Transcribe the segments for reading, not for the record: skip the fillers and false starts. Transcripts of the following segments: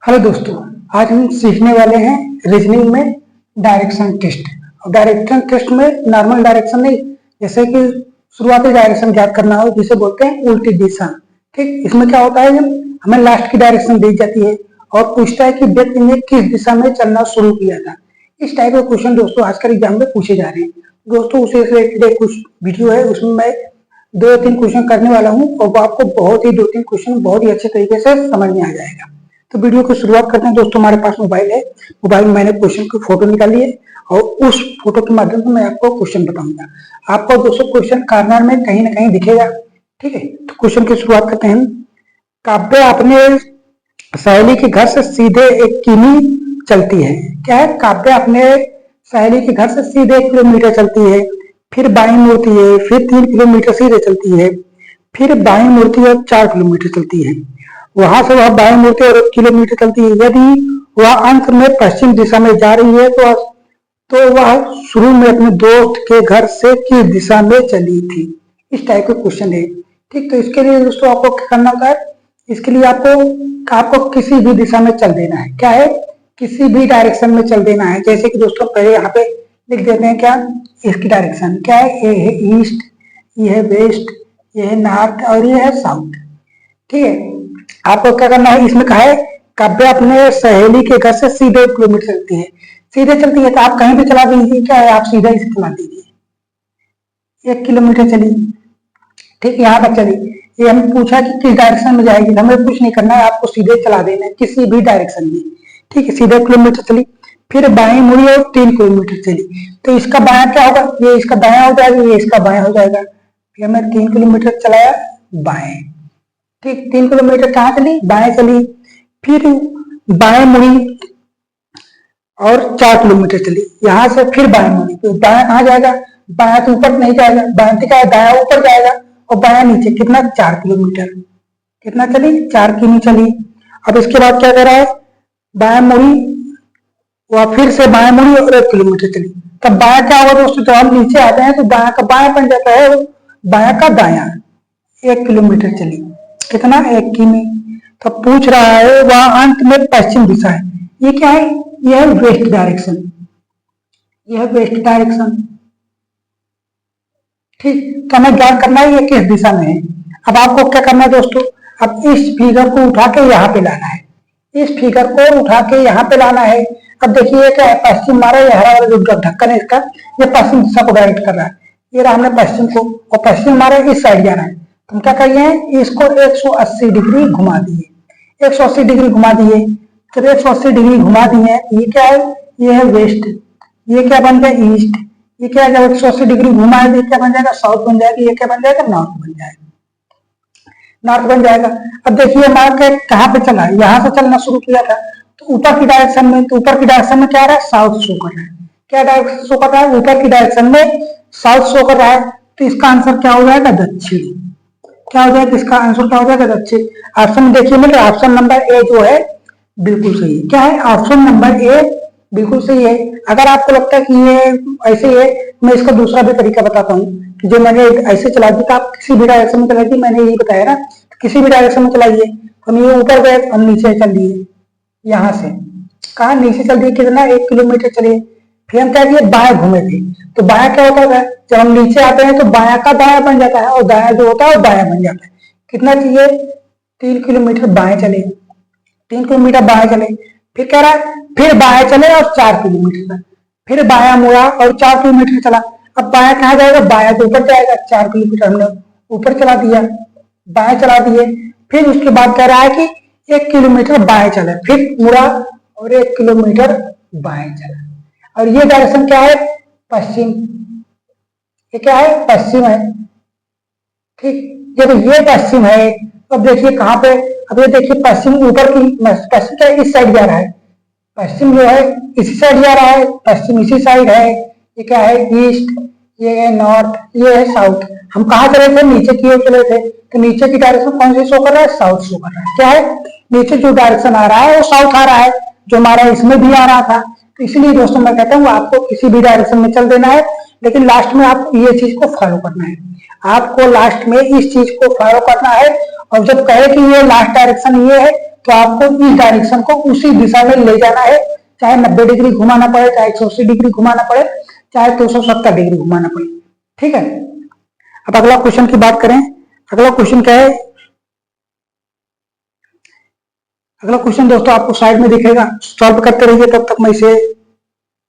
Hello दोस्तों, आज हम सीखने वाले हैं रीजनिंग में डायरेक्शन टेस्ट। और डायरेक्शन टेस्ट में नॉर्मल डायरेक्शन नहीं, जैसे कि शुरुआती डायरेक्शन ज्ञात करना हो जिसे बोलते हैं उल्टी दिशा। ठीक, इसमें क्या होता है, जब हमें लास्ट की डायरेक्शन दी जाती है और पूछता है कि व्यक्ति ने किस दिशा में चलना शुरू किया था। इस टाइप के क्वेश्चन दोस्तों आजकल एग्जाम में पूछे जा रहे हैं। दोस्तों उसे रिलेटेड कुछ वीडियो है, उसमें मैं 2-3 क्वेश्चन करने वाला हूँ और आपको बहुत ही 2-3 क्वेश्चन बहुत ही अच्छे तरीके से समझ में आ जाएगा। तो वीडियो की शुरुआत करते हैं। दोस्तों हमारे पास मोबाइल है, मोबाइल में मैंने क्वेश्चन की फोटो निकाली है और उस फोटो के माध्यम से मैं आपको क्वेश्चन बताऊंगा। आपको दोस्तों क्वेश्चन कॉर्नर में कहीं ना कहीं दिखेगा। ठीक है, तो क्वेश्चन की शुरुआत करते हैं। काव्या अपने सहेली के घर से सीधे 1 किमी चलती है। क्या है, काव्या अपने सहेली के घर से सीधे 1 किलोमीटर चलती है, फिर बाईं मुड़ती है, फिर 3 किलोमीटर सीधे चलती है, फिर बाईं मुड़ती है और 4 किलोमीटर चलती है। वहां से वह बाईं मुड़ती है और 1 किलोमीटर चलती है। यदि वह अंत में पश्चिम दिशा में जा रही है तो वह शुरू में अपने दोस्त के घर से किस दिशा में चली थी। इस टाइप का क्वेश्चन है। ठीक, तो इसके लिए दोस्तों आपको क्या करना होगा, इसके लिए आपको किसी भी दिशा में चल देना है। क्या है, किसी भी डायरेक्शन में चल देना है। जैसे कि दोस्तों पहले यहाँ पे लिख देते हैं, क्या इसकी डायरेक्शन क्या है, ये है ईस्ट, ये है वेस्ट, ये है नॉर्थ और ये है साउथ। ठीक है, आपको क्या करना है, इसमें कहा है काव्या अपने सहेली के घर से सीधे 1 किलोमीटर चलती है। सीधे चलती है तो आप कहीं भी चला दीजिए। क्या है, आप सीधा इसे चला दीजिए। 1 किलोमीटर चली, ठीक, यहाँ तक चली। ये हमें पूछा कि किस डायरेक्शन में जाएगी, हमें कुछ नहीं करना है, आपको सीधे चला देना है किसी भी डायरेक्शन में। ठीक है, सीधे 1 किलोमीटर चली, फिर बाएं मुड़ी और 3 किलोमीटर चली। तो इसका बायां क्या होगा, ये इसका दायां हो जाएगा, ये इसका बायां हो जाएगा। फिर मैं 3 किलोमीटर चलाया बाएं। ठीक, 3 किलोमीटर कहाँ चली, बाएं चली, फिर बाएं मुड़ी और 4 किलोमीटर चली। यहाँ से फिर बाएं मुड़ी, तो बाएं कहाँ जाएगा, बाएं तो ऊपर नहीं जाएगा, बाएं क्या दायां ऊपर जाएगा और बायां नीचे। कितना, 4 किलोमीटर। कितना चली, 4 किमी चली। अब इसके बाद क्या कर रहा है, बाएं मुड़ी, वह फिर से बाएं मुड़ी और 1 किलोमीटर चली। तब बायां क्या होगा दोस्तों, जब हम नीचे आते हैं तो दायां का बायां बन जाता है, बायां का दायां। 1 किलोमीटर चली, कितना, 1 किमी। तो पूछ रहा है वह अंत में पश्चिम दिशा है। ये क्या है, यह है वेस्ट डायरेक्शन, यह वेस्ट डायरेक्शन। ठीक, तो हमें ज्ञात करना है ये किस दिशा में है। अब आपको क्या करना है दोस्तों, अब इस फिगर को उठा के यहाँ पे लाना है, इस फिगर को उठा के यहाँ पे लाना है। अब देखिए क्या है, पश्चिम मारा, ये हरा वाला जो ढक्कन है इसका, ये पश्चिम दिशा को डायरेक्ट कर रहा है। ये रहा हमने पश्चिम को, और पश्चिम मारा इस साइड जाना है। हम क्या करिए, इसको 180 डिग्री घुमा दिए, 180 डिग्री घुमा दिए। जब 180 डिग्री घुमा दिए, ये क्या है, ये है वेस्ट, ये क्या बन गया ईस्ट, ये क्या है, जब 180 डिग्री घुमा है ये क्या बन जाएगा, साउथ बन जाएगा, ये क्या बन जाएगा, नॉर्थ बन जाएगा, नॉर्थ बन जाएगा। अब देखिए मार्क कहाँ पे चला, यहाँ से चलना शुरू किया था तो ऊपर की डायरेक्शन में, तो ऊपर की डायरेक्शन में क्या आ रहा है, साउथ शो कर रहा है। क्या डायरेक्शन शो कर रहा है, ऊपर की डायरेक्शन में साउथ शो कर रहा है। तो इसका आंसर क्या हो जाएगा, दक्षिण। क्या हो जाएगा, इसका आंसर क्या हो जाएगा, दक्षिण। ऑप्शन देखिए मेरे, ऑप्शन नंबर ए जो है बिल्कुल सही है। क्या है, ऑप्शन नंबर ए बिल्कुल सही है। अगर आपको लगता है कि ये ऐसे ही है, मैं इसका दूसरा भी तरीका बताता हूँ कि जो मैंने ऐसे चला दी, तो आप किसी भी डायरेक्शन में चलाइए। मैंने यही बताया ना, किसी भी डायरेक्शन में चलाइए। हम ये ऊपर गए, हम नीचे चल दिए, यहाँ से कहा नीचे चल दिए, कितना, 1 किलोमीटर चलिए। फिर हम क्या किए, बाएं घूमे थे। तो बायां क्या होता है, जब हम नीचे आते हैं तो बायां का दायां बन जाता है और दायां जो होता है वो बायां बन जाता है। कितना चाहिए, 3 किलोमीटर बाएं चले, 3 किलोमीटर बाएं चले। फिर कह रहा है फिर बाएं चले और 4 किलोमीटर, फिर बायां मुड़ा और 4 किलोमीटर चला। अब बायां कहाँ जाएगा, बायां तो ऊपर जाएगा, 4 किलोमीटर हमने ऊपर चला दिया, बाएं चला दिए। फिर उसके बाद कह रहा है कि 1 किलोमीटर बाएं चले, फिर मुड़ा और 1 किलोमीटर बाएं चला। और ये डायरेक्शन क्या है, पश्चिम, ये क्या है, पश्चिम है। ठीक, जब ये पश्चिम है, अब देखिए कहाँ पे, अब ये देखिए पश्चिम ऊपर की, पश्चिम क्या इस साइड जा रहा है, पश्चिम जो है इसी साइड जा रहा है, पश्चिम इसी साइड है। ये क्या है, ईस्ट, ये है नॉर्थ, ये है साउथ। हम कहाँ चले थे, नीचे की ओर चले थे। तो नीचे की डायरेक्शन कौन सी शो कर रहा है, साउथ शो कर रहा है। क्या है, नीचे जो डायरेक्शन आ रहा है वो साउथ आ रहा है, जो हमारा इसमें भी आ रहा था। तो इसलिए दोस्तों मैं कहता हूँ आपको किसी भी डायरेक्शन में चल देना है, लेकिन लास्ट में आपको ये चीज को फॉलो करना है। आपको लास्ट में इस चीज को फॉलो करना है और जब कहे कि ये लास्ट डायरेक्शन ये है तो आपको इस डायरेक्शन को उसी दिशा में ले जाना है, चाहे 90 डिग्री घुमाना पड़े, चाहे 180 डिग्री घुमाना पड़े, चाहे 270 डिग्री घुमाना पड़े। ठीक है, अब अगला क्वेश्चन की बात करें। अगला क्वेश्चन क्या है? अगला क्वेश्चन दोस्तों आपको साइड में दिखेगा, सॉल्व करते रहिए, तब तक मैं इसे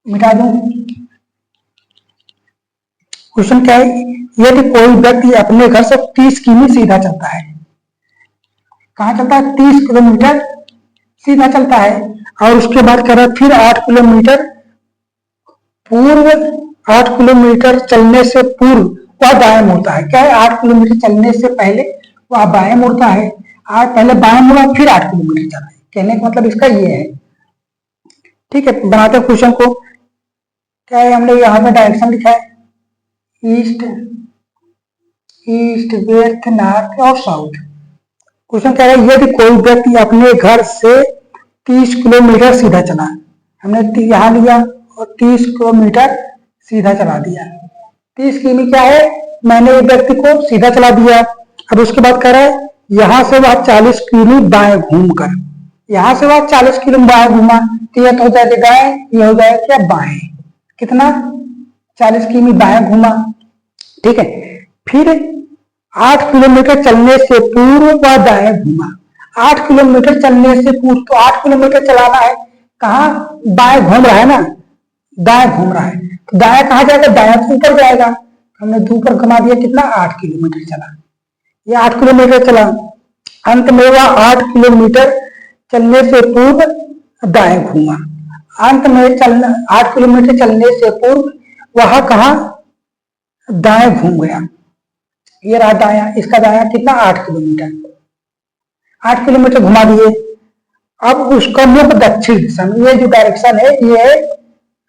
मिटा दूं। क्वेश्चन क्या है? यदि कोई व्यक्ति अपने घर से 30 किमी सीधा चलता है, कहां चलता है? 30 किलोमीटर सीधा चलता है, और उसके बाद कह रहा है फिर 8 किलोमीटर पूर्व, 8 किलोमीटर चलने से पूर्व वह दाएं मुड़ता है। क्या है? 8 किलोमीटर चलने से पहले वह बाएं मुड़ता है। आज पहले बाएं मुड़ा, फिर 8 किलोमीटर चला है। कहने का मतलब इसका ये है। ठीक है, बनाते हैं क्वेश्चन को। क्या है? हमने यहाँ पे डायरेक्शन लिखा है, ईस्ट, ईस्ट, वेस्ट, नॉर्थ और साउथ। क्वेश्चन क्या है? यदि कोई व्यक्ति अपने घर से 30 किलोमीटर सीधा चला, हमने यहाँ लिया और 30 किलोमीटर सीधा चला दिया। 30 किमी क्या है? मैंने एक व्यक्ति को सीधा चला दिया। अब उसके बाद कह रहा है यहां से वह 40 किमी बाएं घूमकर, यहां से वह 40 किमी बाएं घूमा, तो यह तो हो जाएगा दाएं, ये हो जाएगा क्या? बाएं। कितना? 40 किमी बाएं घूमा। ठीक है, फिर 8 किलोमीटर चलने से पूर्व वह दाएं घूमा। 8 किलोमीटर चलने से पूर्व, तो 8 किलोमीटर चलाना है, कहा? बाएं घूम रहा है ना, दाएं घूम रहा है, तो दाएं कहां जाएगा? दाएं तो ऊपर जाएगा। हमने ऊपर घुमा दिया, कितना? 8 किलोमीटर चला। ये 8 किलोमीटर चला, अंत में वह 8 किलोमीटर चलने से पूर्व दाएं घूमा। अंत में चलना 8 किलोमीटर चलने से पूर्व वह कहा? दाएं घूम गया। ये रहा दाया, इसका दाया कितना? 8 किलोमीटर। 8 किलोमीटर घुमा दिए। अब उसका मुख दक्षिण दिशा में, ये जो डायरेक्शन है ये है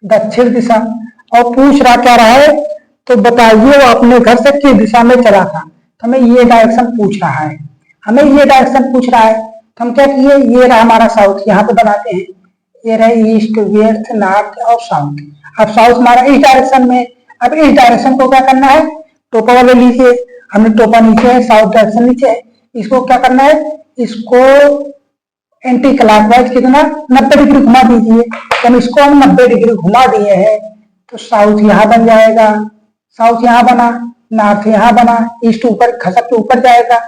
दक्षिण दिशा, और पूछ रहा क्या रहा है? तो बताइए वो अपने घर से किस दिशा में चला था। तो हमें ये डायरेक्शन पूछ रहा है, हमें ये डायरेक्शन पूछ रहा है, तो हम क्या किए? ये रहा हमारा साउथ, यहाँ पे बनाते हैं। ये रहे ईस्ट, वेस्ट, नॉर्थ और साउथ। अब साउथ हमारा इस डायरेक्शन में। अब इस डायरेक्शन को क्या करना है? टोपा वाले लीजिए, हमने टोपा नीचे है, साउथ डायरेक्शन नीचे है। इसको क्या करना है? इसको एंटी क्लॉकवाइज कितना? 90 डिग्री घुमा दीजिए। जब इसको हम 90 डिग्री घुमा दिए हैं तो साउथ यहाँ बन जाएगा, साउथ यहाँ बना, नॉर्थ यहाँ बना, ईस्ट ऊपर खसक के ऊपर जाएगा,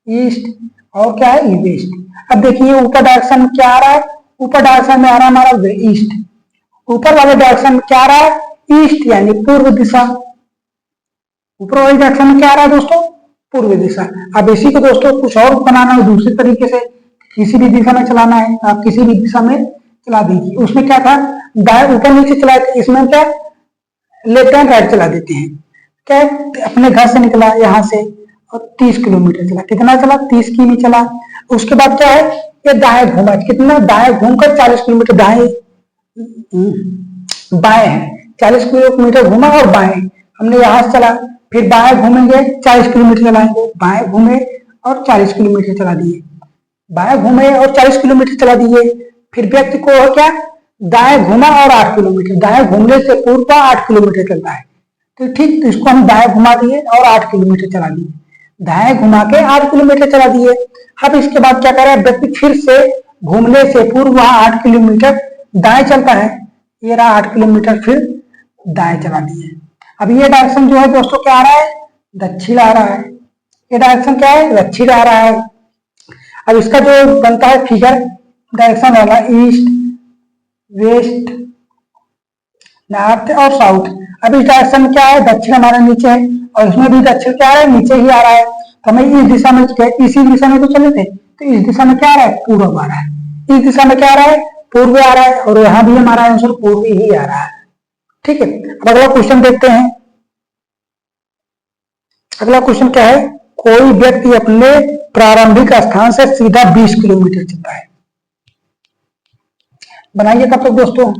ईस्ट, और क्या है? वेस्ट। अब देखिए ऊपर डायरेक्शन में क्या आ रहा है? ऊपर डायरेक्शन में आ रहा है हमारा ईस्ट। ऊपर वाले डायरेक्शन में क्या आ रहा है? ईस्ट, यानी पूर्व दिशा। ऊपर वाले डायरेक्शन में क्या आ रहा है दोस्तों? पूर्व दिशा। अब इसी को दोस्तों कुछ और बनाना है दूसरे तरीके से, किसी भी दिशा में चलाना है, आप किसी भी दिशा में चला दीजिए। उसमें क्या था? दाएं ऊपर नीचे चलाए थे, इसमें क्या? लेफ्ट एंड राइट चला देते हैं। क्या? अपने घर से निकला यहाँ से और 30 किलोमीटर चला। कितना चला? 30 किमी चला। उसके बाद क्या है? ये दाएं घूमा, कितना? दाएं घूमकर 40 किलोमीटर, दाएं बाएं है, 40 किलोमीटर घूमा और बाएं। हमने यहाँ से चला, फिर बाएं घूमेंगे, 40 किलोमीटर चलाएंगे, बाएं घूमे और 40 किलोमीटर चला दिए, बाएं घूमे और 40 किलोमीटर चला दिए। फिर व्यक्ति को क्या? दाएं घुमा और 8 किलोमीटर, दाएं घूमने से पूर्व 8 किलोमीटर चलता है, तो ठीक इसको हम दाएं घुमा दिए और 8 किलोमीटर चला दिए, दाएं घुमा के 8 किलोमीटर चला दिए। अब इसके बाद क्या कर रहा है? व्यक्ति फिर से घूमने से पूर्व वहां 8 किलोमीटर दाएं चलता है। ये रहा 8 किलोमीटर फिर दाएं चला दिए। अब ये डायरेक्शन जो है दोस्तों क्या आ रहा है? दक्षिण आ रहा है। ये डायरेक्शन क्या है? दक्षिण आ रहा है। अब इसका जो बनता है फिगर डायरेक्शन वाला, ईस्ट, वेस्ट, नॉर्थ और साउथ। अब इस डायरेक्शन में क्या है? दक्षिण हमारा नीचे है, और इसमें भी दक्षिण क्या है? नीचे ही आ रहा है। तो हमें इस दिशा में, इसी दिशा में तो चले थे, तो इस दिशा में क्या आ रहा है? पूर्व आ रहा है। इस दिशा में क्या आ रहा है? पूर्व आ रहा है, और यहाँ भी हमारा आंसर पूर्व ही आ रहा है। ठीक है, अब अगला क्वेश्चन देखते हैं। अगला क्वेश्चन क्या है? कोई व्यक्ति अपने प्रारंभिक स्थान से सीधा 20 किलोमीटर चलता है। बनाइए तब तक दोस्तों,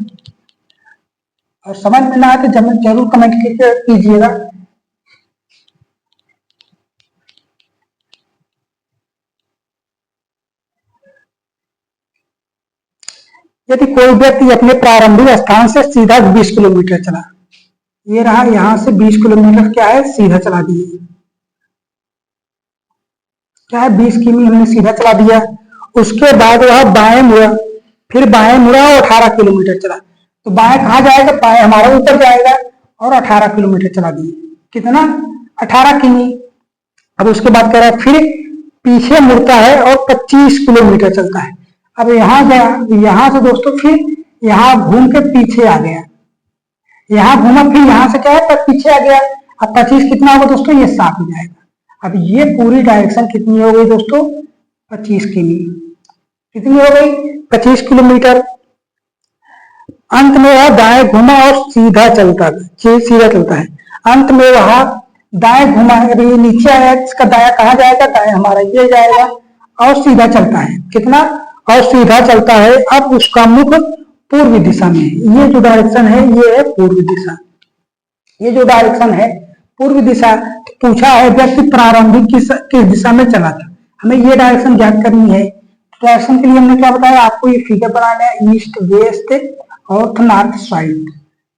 और समझ में ना आए तो जरूर कमेंट कीजिएगा। यदि कोई व्यक्ति अपने प्रारंभिक स्थान से सीधा 20 किलोमीटर चला, ये रहा, यहां से 20 किलोमीटर क्या है? सीधा चला दिए। क्या है? 20 किमी हमने सीधा चला दिया, उसके बाद वह बाएं मुड़ा, फिर बाएं मुड़ा और 18 किलोमीटर चला। तो बाएं कहाँ जाएगा? बाएं हमारा ऊपर जाएगा और 18 किलोमीटर चला दिए। कितना? 18 किमी। अब उसके बाद कह रहा है फिर पीछे मुड़ता है और 25 किलोमीटर चलता है। अब यहां गया, यहां से दोस्तों फिर यहां घूम के पीछे आ गया, यहां घूमा, फिर यहां से क्या है पर पीछे आ गया। अब 25 कितना होगा दोस्तों? ये 7 हो जाएगा। अब ये पूरी डायरेक्शन कितनी हो गई दोस्तों? 25 किमी। कितनी हो गई? 25 किलोमीटर। अंत में वह दाएं घुमा और सीधा चलता है। अंत में वह दाएं घुमा, अभी ये नीचे आया, इसका दाया कहाँ जाएगा? दाया हमारा ये जाएगा और सीधा चलता है। कितना? और सीधा चलता है। अब उसका मुख पूर्व दिशा में है। ये जो डायरेक्शन है ये है पूर्व दिशा। ये जो डायरेक्शन है पूर्व दिशा। तो पूछा है व्यक्ति प्रारंभिक किस दिशा में चला था, हमें ये डायरेक्शन ज्ञात करनी है। डायरेक्शन के लिए हमने क्या बताया आपको? ये फिगर बनाना है, ईस्ट वेस्ट और नॉर्थ साइड,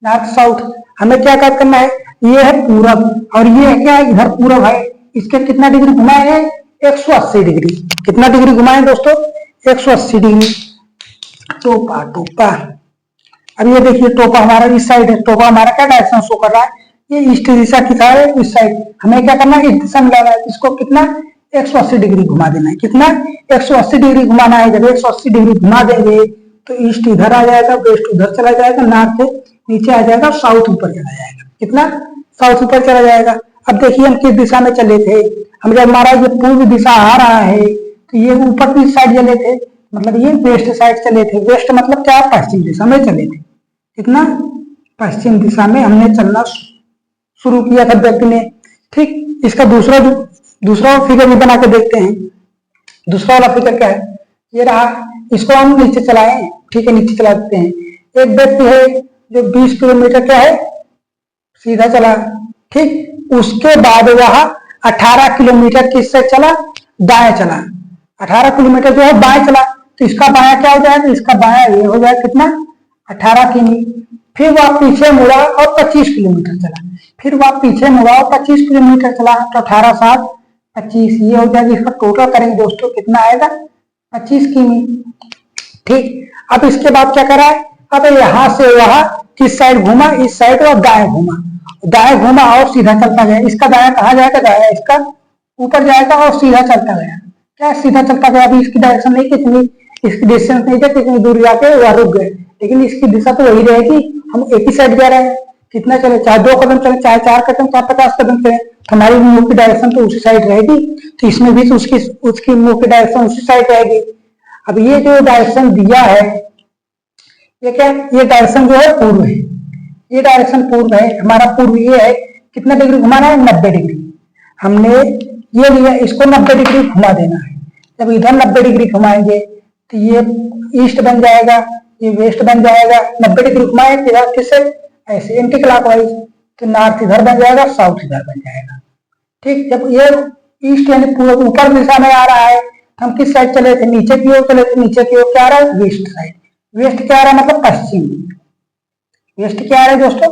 नॉर्थ साउथ। हमें क्या ज्ञात करना है? ये है पूरब और ये है क्या? इधर पूरब है। इसके कितना डिग्री घुमाए हैं? 180 डिग्री। कितना डिग्री घुमाए दोस्तों? 180 डिग्री। टोपा टोपा। अब ये देखिए टोपा हमारा इस साइड है। टोपा हमारा क्या डायरेक्शन शो कर रहा है? ये ईस्ट दिशा की है, इस साइड। हमें क्या करना है? इस दिशा में लाना है। इसको कितना? 180 डिग्री घुमा देना है। कितना? 180 डिग्री घुमाना है। जब 180 डिग्री घुमा देंगे तो ईस्ट इधर आ जाएगा, वेस्ट उधर चला जाएगा, नॉर्थ नीचे आ जाएगा, साउथ ऊपर चला जाएगा। कितना? साउथ ऊपर चला जाएगा। अब देखिए हम किस दिशा में चले थे? हम जब हमारा ये पूर्व दिशा आ रहा है तो ये ऊपर की साइड चले थे, मतलब ये वेस्ट साइड चले थे। वेस्ट मतलब क्या? पश्चिम दिशा में चले थे। कितना? पश्चिम दिशा में हमने चलना शुरू किया था व्यक्ति ने। ठीक, इसका दूसरा फिगर भी बना के देखते हैं। दूसरा वाला फिगर क्या है? ये रहा। इसको हम नीचे चलाएं। ठीक है, नीचे चला देते हैं। एक व्यक्ति है जो 20 किलोमीटर क्या है सीधा चला। ठीक, उसके बाद वह 18 किलोमीटर किससे चला? दाएं चला। 18 किलोमीटर जो है बाएं चला। तो इसका बायां क्या हो जाएगा? इसका बायां ये हो जाएगा कितना? 18 किमी। फिर वह पीछे मुड़ा और 25 किलोमीटर चला। फिर वह पीछे मुड़ा और 25 किलोमीटर चला। तो 18 7 25 ये हो जाएगा। इसका टोटल करेंगे दोस्तों, कितना आएगा? 25 किमी। ठीक, अब इसके बाद क्या करा है? अब यहां से वह किस साइड घूमा? इस साइड और दाएं घूमा। दाएं घूमा और सीधा चलता गया। इसका दाया कहाँ जाएगा? दाया इसका ऊपर जाएगा और सीधा चलता गया। क्या? सीधा चलता गया। अभी इसकी डायरेक्शन नहीं, कितनी इसकी डिस्टेंस नहीं था, कितनी दूर जाके वह रुक गए, लेकिन इसकी दिशा तो वही रहेगी। हम एक ही साइड जा रहे हैं। कितना चले? चाहे 2 कदम चले, चाहे 4 कदम, चाहे 50 कदम चले, तो हमारी मुंह की डायरेक्शन तो उसी साइड रहेगी। तो इसमें भी तो उसकी मुंह की डायरेक्शन उसी साइड रहेगी। अब ये जो डायरेक्शन दिया है ये क्या? ये डायरेक्शन जो है पूर्व है। ये डायरेक्शन पूर्व है। हमारा पूर्व ये है। कितना डिग्री घुमाना है? 90 डिग्री। हमने ये लिया, इसको 90 डिग्री घुमा देना है। जब इधर 90 डिग्री घुमाएंगे तो ये ईस्ट बन जाएगा, ये वेस्ट बन जाएगा। 90 डिग्री घुमाए इधर किससे? ऐसे एंटी क्लॉकवाइज। तो नॉर्थ इधर बन जाएगा, साउथ इधर बन जाएगा। ठीक, जब ये ईस्ट यानी पूरा ऊपर दिशा में आ रहा है, हम किस साइड चले थे? नीचे की ओर चले थे। नीचे की ओर क्या आ रहा है? West side. वेस्ट क्या आ रहा है? मतलब पश्चिम। वेस्ट क्या आ रहा है दोस्तों?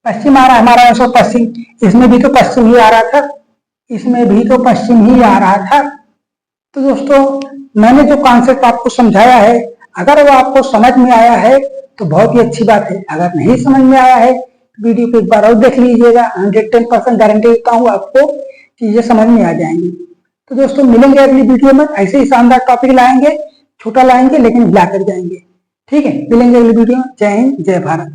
पश्चिम आ रहा है हमारा आंसर पश्चिम। इसमें भी तो पश्चिम ही आ रहा था, इसमें भी तो पश्चिम ही आ रहा था। तो दोस्तों मैंने जो कॉन्सेप्ट आपको समझाया है, अगर वो आपको समझ में आया है तो बहुत ही अच्छी बात है। अगर नहीं समझ में आया है तो वीडियो को एक बार और देख लीजिएगा। 110% गारंटी देता हूँ आपको कि ये समझ में आ जाएंगे। तो दोस्तों मिलेंगे अगली वीडियो में। ऐसे ही शानदार टॉपिक लाएंगे, छोटा लाएंगे लेकिन हिला कर जाएंगे। ठीक है, मिलेंगे अगली वीडियो में। जय हिंद, जय भारत।